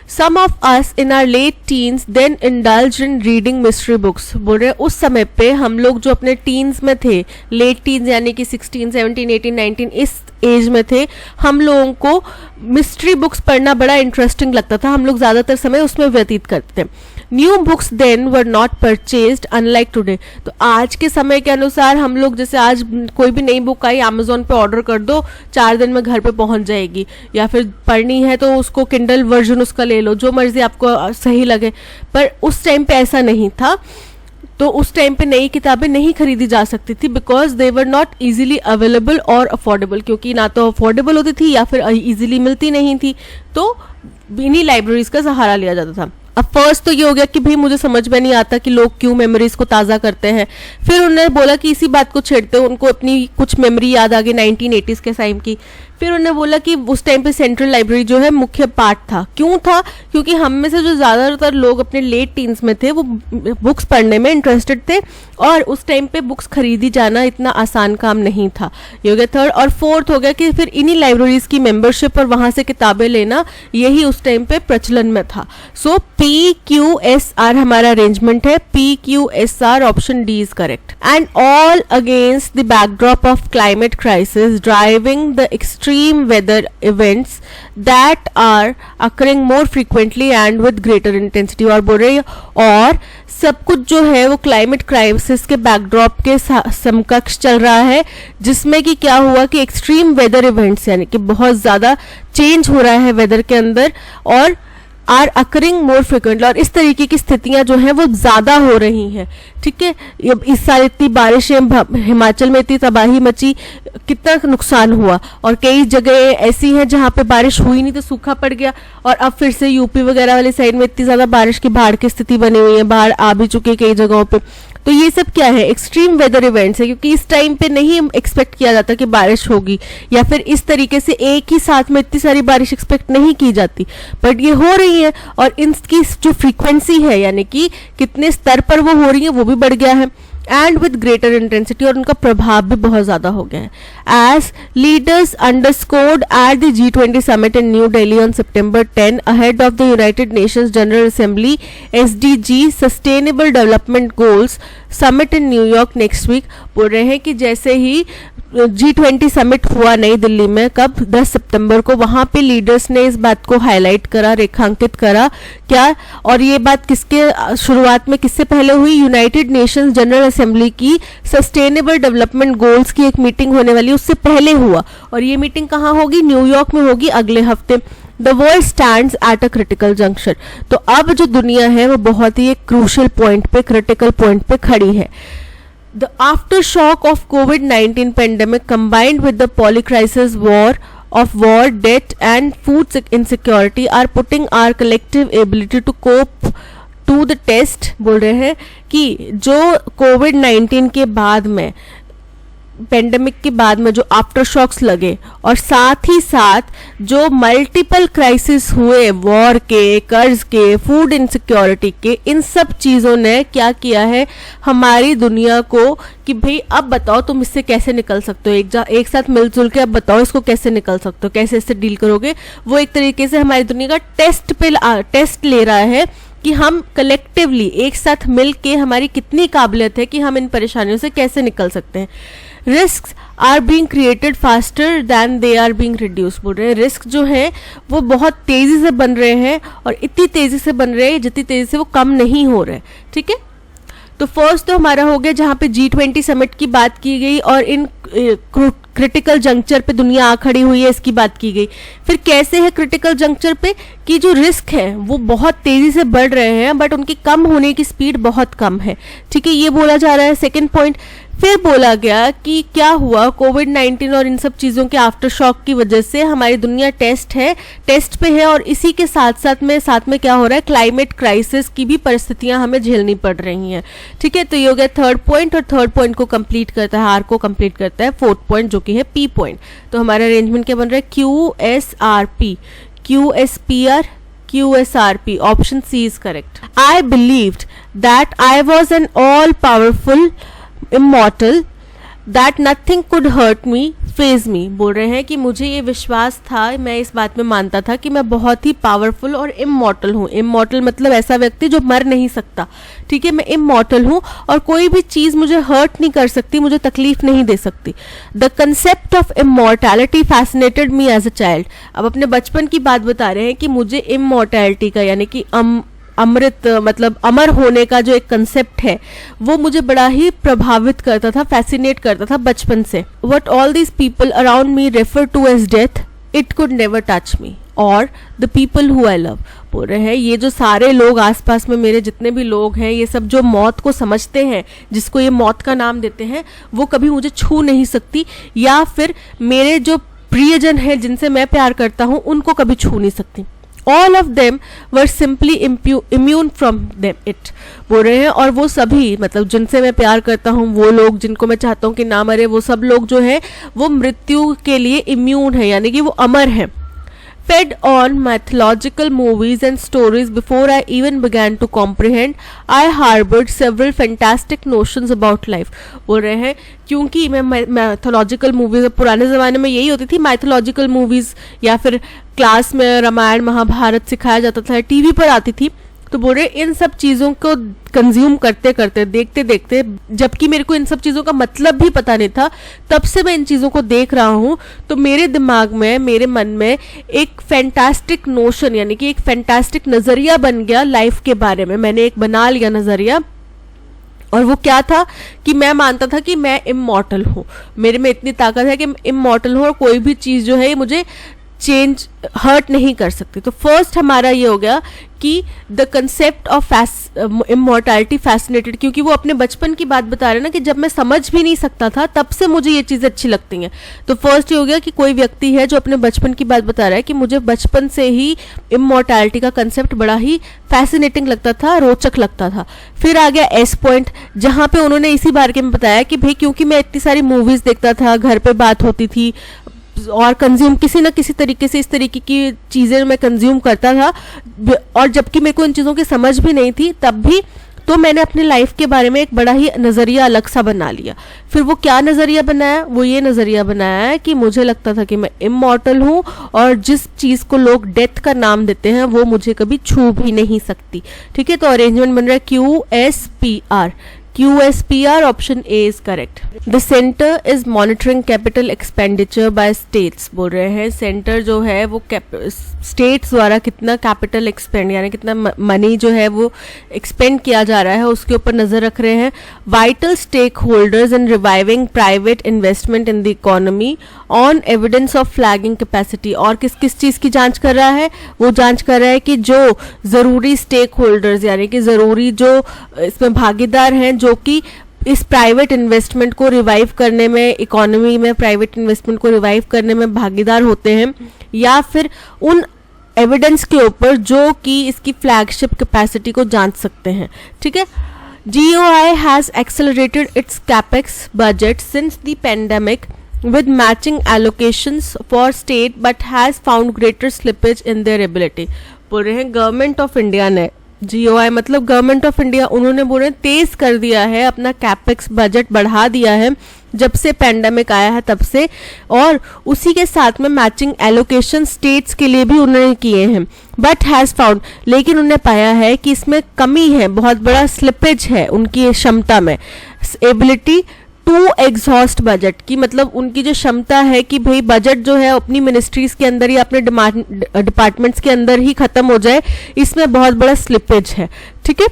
Some of us in our late teens then indulged in reading mystery books। बोल रहे उस समय पे हम लोग जो अपने टीन्स में थे, लेट टीन्स यानी कि 16, 17, 18, 19 इस एज में थे, हम लोगों को मिस्ट्री बुक्स पढ़ना बड़ा इंटरेस्टिंग लगता था। हम लोग ज़्यादातर समय उसमें व्यतीत करते थे। New books then were not purchased unlike today. तो आज के समय के अनुसार हम लोग जैसे आज कोई भी नई बुक आई अमेजोन पे ऑर्डर कर दो, 4 दिन में घर पे पहुंच जाएगी, या फिर पढ़नी है तो उसको किंडल वर्जन उसका ले लो, जो मर्जी आपको सही लगे। पर उस टाइम पे ऐसा नहीं था। तो उस टाइम पे नई किताबें नहीं खरीदी जा सकती थी because they were not easily available और अफोर्डेबल, क्योंकि ना तो अफोर्डेबल होती थी या फिर इजीली मिलती नहीं थी। तो इन्हीं लाइब्रेरीज का सहारा लिया जाता था। अब फर्स्ट तो ये हो गया कि भाई मुझे समझ में नहीं आता कि लोग क्यों मेमोरीज को ताज़ा करते हैं। फिर उन्होंने बोला कि इसी बात को छेड़ते हैं, उनको अपनी कुछ मेमोरी याद आ गई 1980s के टाइम की। फिर उन्होंने बोला कि उस टाइम पे सेंट्रल लाइब्रेरी जो है मुख्य पार्ट था। क्यों था? क्योंकि हम में से जो ज़्यादातर लोग अपने लेट टीन्स में थे वो बुक्स पढ़ने में इंटरेस्टेड थे और उस टाइम पे बुक्स खरीदी जाना इतना आसान काम नहीं था। ये हो गया थर्ड। और फोर्थ हो गया कि फिर इन्हीं लाइब्रेरीज की मेंबरशिप और वहाँ से किताबें लेना यही उस टाइम पे प्रचलन में था। सो PQSR हमारा अरेंजमेंट है। PQSR option D is correct. And all against the backdrop of climate crisis driving the extreme weather events that are occurring more frequently and with greater intensity। और बोल रहे और सब कुछ जो है वो क्लाइमेट क्राइसिस के बैकड्रॉप के समकक्ष चल रहा है, जिसमें कि क्या हुआ कि एक्सट्रीम वेदर इवेंट्स यानी कि बहुत ज़्यादा चेंज हो रहा है वेदर के अंदर और आर अकरिंग मोर फ्रिक्वेंटली, और इस तरीके की स्थितियां जो हैं वो ज़्यादा हो रही हैं। ठीक है, इस साल इतनी बारिशें, हिमाचल में इतनी तबाही मची, कितना नुकसान हुआ, और कई जगह ऐसी हैं जहाँ पे बारिश हुई नहीं तो सूखा पड़ गया, और अब फिर से यूपी वगैरह वाली साइड में इतनी ज़्यादा बारिश की बाढ़ की स्थिति बनी हुई है, बाढ़ आ भी चुकी है कई जगहों पे। तो ये सब क्या है, एक्सट्रीम वेदर इवेंट्स है, क्योंकि इस टाइम पे नहीं एक्सपेक्ट किया जाता कि बारिश होगी, या फिर इस तरीके से एक ही साथ में इतनी सारी बारिश एक्सपेक्ट नहीं की जाती, बट ये हो रही है। और इनकी जो फ्रीक्वेंसी है यानी कि कितने स्तर पर वो हो रही है वो भी बढ़ गया है। एंड विद ग्रेटर इंटेंसिटी, और उनका प्रभाव भी बहुत ज़्यादा हो गया है। As leaders underscored at the G20 summit in New Delhi on September 10 ahead of the United Nations General Assembly SDG sustainable development goals summit in New York next week. बोल रहे हैं कि जैसे ही G20 समिट हुआ नई दिल्ली में, कब 10 सितंबर को, वहां पे लीडर्स ने इस बात को हाईलाइट करा, रेखांकित करा क्या, और ये बात किसके शुरुआत में किससे पहले हुई, यूनाइटेड नेशंस जनरल असेंबली की सस्टेनेबल डेवलपमेंट गोल्स की एक मीटिंग होने वाली, उससे पहले हुआ। और ये मीटिंग कहाँ होगी, न्यूयॉर्क में होगी अगले हफ्ते। The world stands at a critical junction, तो अब जो दुनिया है वो बहुत ही एक क्रूशियल पॉइंट पे, क्रिटिकल पॉइंट पे खड़ी है। The aftershock of COVID-19 pandemic combined with the polycrisis of war, debt and food insecurity are putting our collective ability to cope to the test। बोल रहे हैं कि जो COVID-19 के बाद में, पेंडेमिक के बाद में जो आफ्टर शॉक्स लगे, और साथ ही साथ जो मल्टीपल क्राइसिस हुए, वॉर के, कर्ज के, फूड इनसिक्योरिटी के, इन सब चीज़ों ने क्या किया है हमारी दुनिया को कि भाई अब बताओ तुम इससे कैसे निकल सकते हो, एक साथ मिलजुल के अब बताओ इसको कैसे निकल सकते हो, कैसे इससे डील करोगे। वो एक तरीके से हमारी दुनिया का टेस्ट ले रहा है कि हम कलेक्टिवली एक साथ मिल के हमारी कितनी काबिलियत है कि हम इन परेशानियों से कैसे निकल सकते हैं। Risk are being created faster than they are being reduce. बोल रहे हैं रिस्क जो है वो बहुत तेजी से बन रहे हैं, और इतनी तेजी से बन रहे हैं जितनी तेजी से वो कम नहीं हो रहे। ठीक है, तो फर्स्ट तो हमारा हो गया जहाँ पे G20 समिट की बात की गई और इन क्रिटिकल जंक्चर पे दुनिया आ खड़ी हुई है, इसकी बात की गई। फिर कैसे है क्रिटिकल जंक्चर पे कि जो रिस्क है वो बहुत तेजी से बढ़ रहे हैं, बट उनकी कम होने की स्पीड बहुत कम है। ठीक है, ये बोला जा रहा है सेकेंड पॉइंट। फिर बोला गया कि क्या हुआ, कोविड-19 और इन सब चीज़ों के आफ्टर शॉक की वजह से हमारी दुनिया टेस्ट पे है, और इसी के साथ में क्या हो रहा है, क्लाइमेट क्राइसिस की भी परिस्थितियां हमें झेलनी पड़ रही हैं। ठीक है, तो ये हो गया थर्ड पॉइंट, और थर्ड पॉइंट को कंप्लीट करता है, आर को कंप्लीट करता है फोर्थ पॉइंट जो कि है पी पॉइंट। तो हमारा अरेंजमेंट क्या बन रहा है, QSRP, option C is correct. I believed that I was an all powerful immortal that nothing could hurt me, phase me। बोल रहे हैं कि मुझे ये विश्वास था, मैं इस बात में मानता था कि मैं बहुत ही पावरफुल और इमॉर्टल हूँ। इमॉर्टल मतलब ऐसा व्यक्ति जो मर नहीं सकता। ठीक है, मैं इमॉर्टल हूँ और कोई भी चीज़ मुझे हर्ट नहीं कर सकती, मुझे तकलीफ नहीं दे सकती। The concept of immortality fascinated me as a child. अब अपने बचपन की बात बता रहे हैं कि मुझे इमॉर्टैलिटी का यानी कि अमृत मतलब अमर होने का जो एक कंसेप्ट है वो मुझे बड़ा ही प्रभावित करता था, फैसिनेट करता था बचपन से। What all these people around me refer to as death, it could never touch me or the people who I love. बोल रहे हैं ये जो सारे लोग आसपास में मेरे जितने भी लोग हैं, ये सब जो मौत को समझते हैं, जिसको ये मौत का नाम देते हैं, वो कभी मुझे छू नहीं सकती, या फिर मेरे जो प्रियजन हैं जिनसे मैं प्यार करता हूँ उनको कभी छू नहीं सकती। All of them were simply immune from it। बोल रहे हैं और वो सभी मतलब जिनसे मैं प्यार करता हूँ, वो लोग जिनको मैं चाहता हूँ कि ना मरे, वो सब लोग जो है वो मृत्यु के लिए इम्यून है, यानी कि वो अमर है। Fed on mythological movies and stories before I even began to comprehend, I harbored several fantastic notions about life। बोल रहे हैं क्योंकि मैं मैथोलॉजिकल मूवीज, पुराने ज़माने में यही होती थी, मैथोलॉजिकल मूवीज़, या फिर क्लास में रामायण महाभारत सिखाया जाता था, टीवी पर आती थी। तो बोल रहे इन सब चीज़ों को कंज्यूम करते करते, देखते देखते, जबकि मेरे को इन सब चीज़ों का मतलब भी पता नहीं था, तब से मैं इन चीज़ों को देख रहा हूँ, तो मेरे दिमाग में, मेरे मन में एक फैंटास्टिक नोशन यानी कि एक फैंटास्टिक नज़रिया बन गया लाइफ के बारे में। मैंने एक बना लिया नज़रिया, और वो क्या था कि मैं मानता था कि मैं इमॉर्टल हूँ, मेरे में इतनी ताकत है कि मैं इमॉर्टल हूँ और कोई भी चीज़ जो है ये मुझे चेंज हर्ट नहीं कर सकती। तो फर्स्ट हमारा ये हो गया कि the concept of immortality fascinated, क्योंकि वो अपने बचपन की बात बता रहे हैं ना कि जब मैं समझ भी नहीं सकता था तब से मुझे ये चीज़ें अच्छी लगती हैं। तो फर्स्ट ये हो गया कि कोई व्यक्ति है जो अपने बचपन की बात बता रहा है कि मुझे बचपन से ही इमॉर्टैलिटी का कंसेप्ट बड़ा ही फैसिनेटिंग लगता था, रोचक लगता था। फिर आ गया एस पॉइंट, जहाँ पे उन्होंने इसी बारे में बताया कि भाई क्योंकि मैं इतनी सारी मूवीज़ देखता था, घर पे बात होती थी और कंज्यूम किसी ना किसी तरीके से इस तरीके की चीज़ें मैं कंज्यूम करता था, और जबकि मेरे को इन चीज़ों की समझ भी नहीं थी, तब भी तो मैंने अपनी लाइफ के बारे में एक बड़ा ही नज़रिया अलग सा बना लिया। फिर वो क्या नज़रिया बनाया? वो ये नज़रिया बनाया है कि मुझे लगता था कि मैं इमॉर्टल हूँ और जिस चीज़ को लोग डेथ का नाम देते हैं वो मुझे कभी छू भी नहीं सकती। ठीक है, तो अरेंजमेंट बन रहा है QSPR। QSPR option A is correct. The centre is monitoring capital expenditure bye states. बोल रहे हैं सेंटर जो है वो स्टेट्स द्वारा कितना कैपिटल एक्सपेंड यानी कितना मनी जो है वो एक्सपेंड किया जा रहा है उसके ऊपर नजर रख रहे हैं। Vital stakeholders in reviving private investment in the economy on evidence of flagging capacity. और किस किस चीज़ की जांच कर रहा है? वो जांच कर रहा है कि जो ज़रूरी स्टेक होल्डर्स यानी कि ज़रूरी जो इसमें भागीदार हैं जो कि इस प्राइवेट इन्वेस्टमेंट को रिवाइव करने में, इकोनॉमी में प्राइवेट इन्वेस्टमेंट को रिवाइव करने में भागीदार होते हैं, या फिर उन एविडेंस के ऊपर जो कि इसकी फ्लैगशिप कैपेसिटी को जांच सकते हैं। ठीक है, GOI has accelerated its capex budget since the pandemic with matching allocations for state but has found greater slippage in their ability। बोल रहे हैं गवर्नमेंट ऑफ इंडिया ने, GOI मतलब गवर्नमेंट ऑफ इंडिया, उन्होंने बोल रहे हैं तेज कर दिया है, अपना कैपेक्स बजट बढ़ा दिया है जब से पैंडेमिक आया है तब से, और उसी के साथ में मैचिंग एलोकेशन स्टेट्स के लिए भी उन्होंने किए हैं। बट हैज़ फाउंड, लेकिन उन्होंने पाया है कि इसमें कमी है, बहुत बड़ा स्लिपेज है उनकी क्षमता में। एबिलिटी टू एग्जॉस्ट बजट की मतलब उनकी जो क्षमता है कि भाई बजट जो है अपनी मिनिस्ट्रीज के अंदर या अपने डिपार्टमेंट्स के अंदर ही खत्म हो जाए, इसमें बहुत बड़ा स्लिपेज है। ठीक है,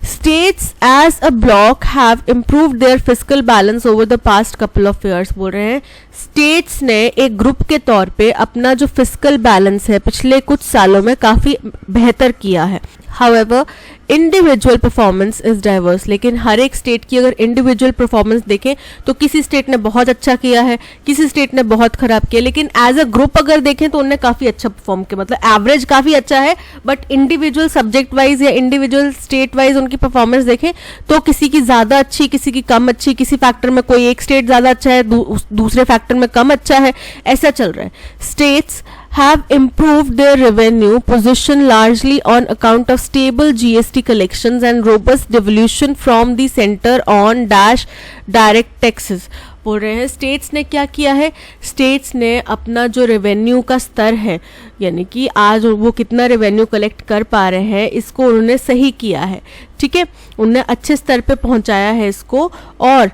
States as a block have improved their fiscal balance over the past couple of years। बोल रहे हैं स्टेट्स ने एक ग्रुप के तौर पे अपना जो फिस्कल बैलेंस है पिछले कुछ सालों में काफ़ी बेहतर किया है। However, individual performance is diverse, लेकिन हर एक स्टेट की अगर इंडिविजुअल परफॉर्मेंस देखें तो किसी स्टेट ने बहुत अच्छा किया है, किसी स्टेट ने बहुत खराब किया, लेकिन एज अ ग्रुप अगर देखें तो उनने काफ़ी अच्छा परफॉर्म किया, मतलब एवरेज काफ़ी अच्छा है। बट इंडिविजुअल सब्जेक्ट वाइज या इंडिविजुअल स्टेट वाइज उनकी परफॉर्मेंस देखें तो किसी की ज़्यादा अच्छी, किसी की कम अच्छी, किसी फैक्टर में कोई एक स्टेट ज़्यादा अच्छा है, दूसरे फैक्टर में कम अच्छा है, ऐसा चल रहा है। States have improved their revenue position largely on account of stable GST collections and robust devolution from the center on direct taxes। बोल रहे हैं स्टेट्स ने क्या किया है, स्टेट्स ने अपना जो रेवेन्यू का स्तर है यानी कि आज वो कितना रेवेन्यू कलेक्ट कर पा रहे हैं इसको उन्होंने सही किया है। ठीक है, उन्होंने अच्छे स्तर पे पहुंचाया है इसको, और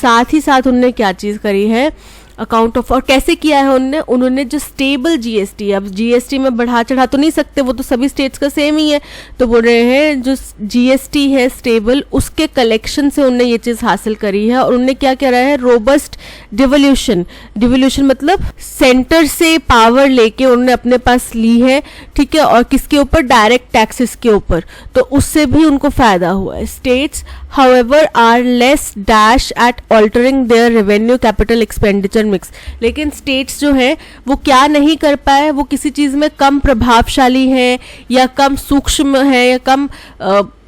साथ ही साथ उन्होंने क्या चीज़ करी है, अकाउंट ऑफ, और कैसे किया है उन्होंने जो स्टेबल GST, अब GST में बढ़ा चढ़ा तो नहीं सकते, वो तो सभी स्टेट्स का सेम ही है, तो बोल रहे हैं जो GST है स्टेबल, उसके कलेक्शन से उन्होंने ये चीज़ हासिल करी है। और उन्होंने क्या करा है, रोबस्ट डिवोल्यूशन, डिवोल्यूशन मतलब सेंटर से पावर लेके उन्होंने अपने पास ली है। ठीक है, और किसके ऊपर, डायरेक्ट टैक्सेस के ऊपर, तो उससे भी उनको फायदा हुआ है। States however are less dash at altering their revenue capital expenditure mix, लेकिन स्टेट्स जो है वो क्या नहीं कर पाए, वो किसी चीज़ में कम प्रभावशाली है या कम सूक्ष्म है या कम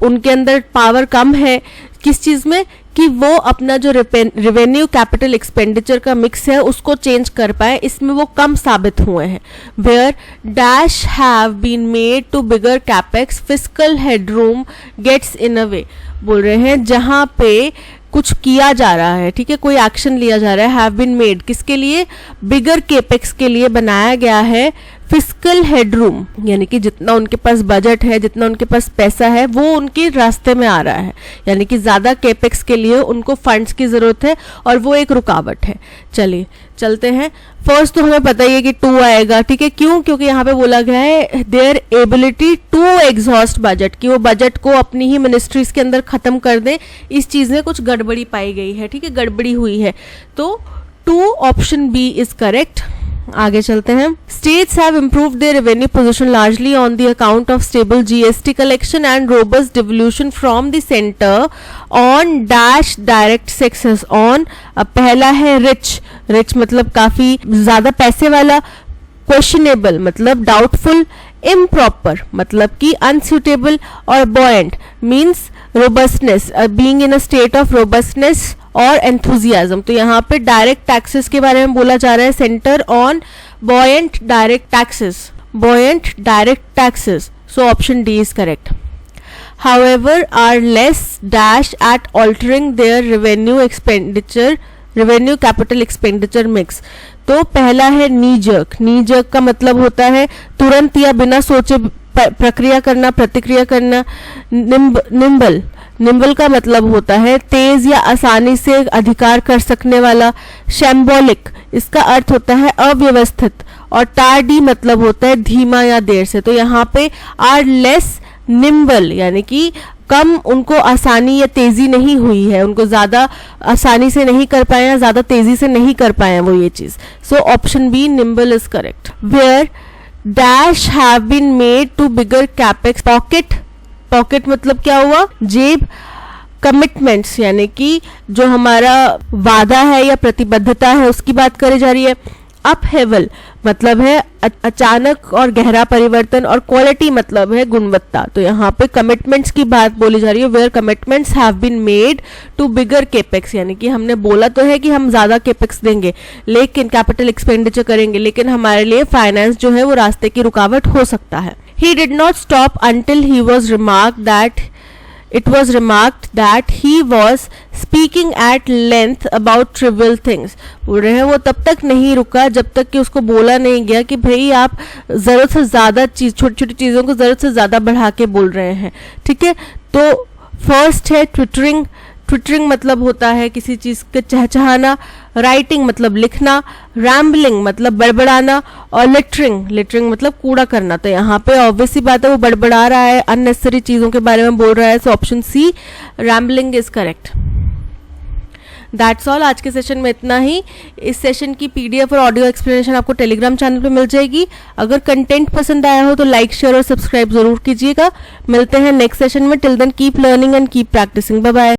उनके अंदर पावर कम है, किस चीज़ में, कि वो अपना जो रेवेन्यू कैपिटल एक्सपेंडिचर का मिक्स है उसको चेंज कर पाए, इसमें वो कम साबित हुए हैं। Where dash have been made to bigger capex fiscal headroom gets in a way. बोल रहे हैं जहाँ पे कुछ किया जा रहा है, ठीक है, कोई एक्शन लिया जा रहा है, हैव बीन मेड किसके लिए, बिगर केपेक्स के लिए बनाया गया है फिस्कल हेडरूम, यानी कि जितना उनके पास बजट है, जितना उनके पास पैसा है वो उनके रास्ते में आ रहा है, यानी कि ज़्यादा केपेक्स के लिए उनको फंड्स की ज़रूरत है और वो एक रुकावट है। चलिए चलते हैं, फर्स्ट तो हमें पता ही है कि टू आएगा। ठीक है, क्यों, क्योंकि यहाँ पे बोला गया है their ability to exhaust budget, कि वो बजट को अपनी ही मिनिस्ट्रीज के अंदर ख़त्म कर दें, इस चीज़ में कुछ गड़बड़ी पाई गई है। ठीक है, गड़बड़ी हुई है, तो to option B is correct. आगे चलते हैं, states have improved their revenue position largely on the account of stable GST collection and robust devolution from the centre on dash direct taxes on. पहला है रिच, रिच मतलब काफी ज्यादा पैसे वाला, क्वेश्चनेबल मतलब डाउटफुल, इम्प्रॉपर मतलब कि अनसूटेबल, और buoyant means robustness, being in a state of robustness और एंथुजियाज्म। तो यहाँ पे डायरेक्ट टैक्सेस के बारे में बोला जा रहा है, centre on buoyant direct taxes, buoyant direct taxes, so option D is correct. however are less dash at altering their revenue capital expenditure mix. तो पहला है नी जर्क का मतलब होता है तुरंत या बिना सोचे प्रक्रिया करना, प्रतिक्रिया करना. निम्बल का मतलब होता है तेज या आसानी से अधिकार कर सकने वाला. शैम्बोलिक इसका अर्थ होता है अव्यवस्थित. और टार्डी मतलब होता है धीमा या देर से. तो यहाँ पे आर लेस निम्बल यानी कि कम उनको आसानी या तेजी नहीं हुई है, उनको ज्यादा आसानी से नहीं कर पाए हैं, ज्यादा तेजी से नहीं कर पाए हैं वो ये चीज. So option B nimble is correct. Where dash have been made to bigger capex. Pocket मतलब क्या हुआ? जेब. कमिटमेंट्स यानी कि जो हमारा वादा है या प्रतिबद्धता है उसकी बात करी जा रही है. अपहेवल मतलब है अचानक और गहरा परिवर्तन. और क्वालिटी मतलब है गुणवत्ता. तो यहाँ पे कमिटमेंट्स की बात बोली जा रही है. Where commitments have been made to bigger capex यानी कि हमने बोला तो है कि हम ज्यादा केपेक्स देंगे, लेकिन कैपिटल एक्सपेंडिचर करेंगे, लेकिन हमारे लिए फाइनेंस जो है वो रास्ते की रुकावट हो सकता है. He did not stop until it was remarked that he was speaking at length about trivial things. बोल रहे हैं वो तब तक नहीं रुका जब तक कि उसको बोला नहीं गया कि भाई आप जरूरत से ज्यादा चीज, छोटी छोटी चीजों को जरूरत से ज्यादा बढ़ा के बोल रहे हैं. ठीक है, तो फर्स्ट है ट्विटरिंग. ट्विटरिंग मतलब होता है किसी चीज के चहचहाना. राइटिंग मतलब लिखना. रैम्बलिंग मतलब बड़बड़ाना. और लिटरिंग मतलब कूड़ा करना. तो यहाँ पे ऑब्वियसली बात है वो बड़बड़ा रहा है, अननेसेसरी चीजों के बारे में बोल रहा है. So option C rambling is correct. That's all. आज के सेशन में इतना ही. इस सेशन की पीडीएफ और ऑडियो एक्सप्लेनेशन आपको टेलीग्राम चैनल पे मिल जाएगी. अगर कंटेंट पसंद आया हो तो लाइक, शेयर और सब्सक्राइब जरूर कीजिएगा. मिलते हैं नेक्स्ट सेशन में. Till then keep learning and keep practising. Bye bye.